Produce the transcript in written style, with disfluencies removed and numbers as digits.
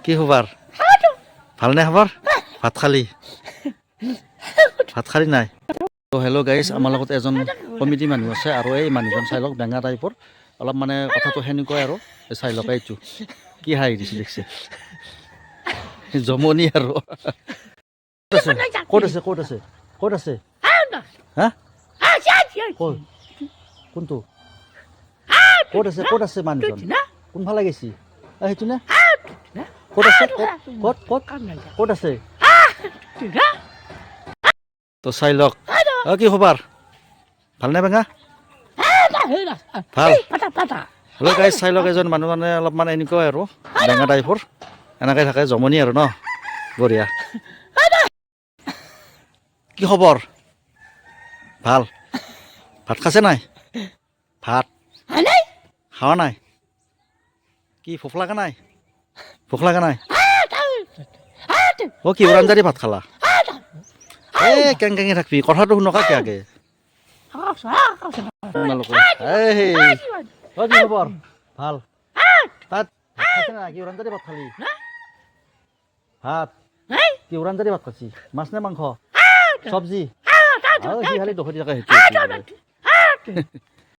কি খবৰ ভালনে খবৰ ভাত খালি নাই তো হেল্ল' গাইজ আমাৰ লগত এজন কমিটি মানুহ আছে আৰু এই মানুহজন চাই লওক বেঙা টাইপৰ অলপ মানে কথাটো সেনেকুৱাই আৰু চাই লওক এইটো কি হাঁহি দিছে দেখছে জমনি আৰু ক'ত আছে হা কোনটো ক'ত আছে মানুহজন কোনফালে গৈছি সেইটো নে ক'ত আছে ক'ত আছে তো চাই লওক কি খবৰ ভালনে বেঙা ভাল হেল্ল' গাইজ চাই লওক এজন মানুহ মানে অলপ মানে এনেকুৱাই আৰু বেঙা টাইপৰ এনেকৈ থাকে জমনি আৰু ন বঢ়িয়া কি খবৰ ভাল ভাত খাইছে নাই ভাত খাৱা নাই কি ভোক লগা নাই কি আঞ্জা দি ভাত খালা কেং থাকবি কথাটো শুনক কি আগে কি খবৰ ভাল তাত কি আঞ্জা দি ভাত খালি ভাত কি আঞ্জা দি ভাত খাইছি মাছ নে মাংস চব্জি সি খালি দখি থাকে সেইটো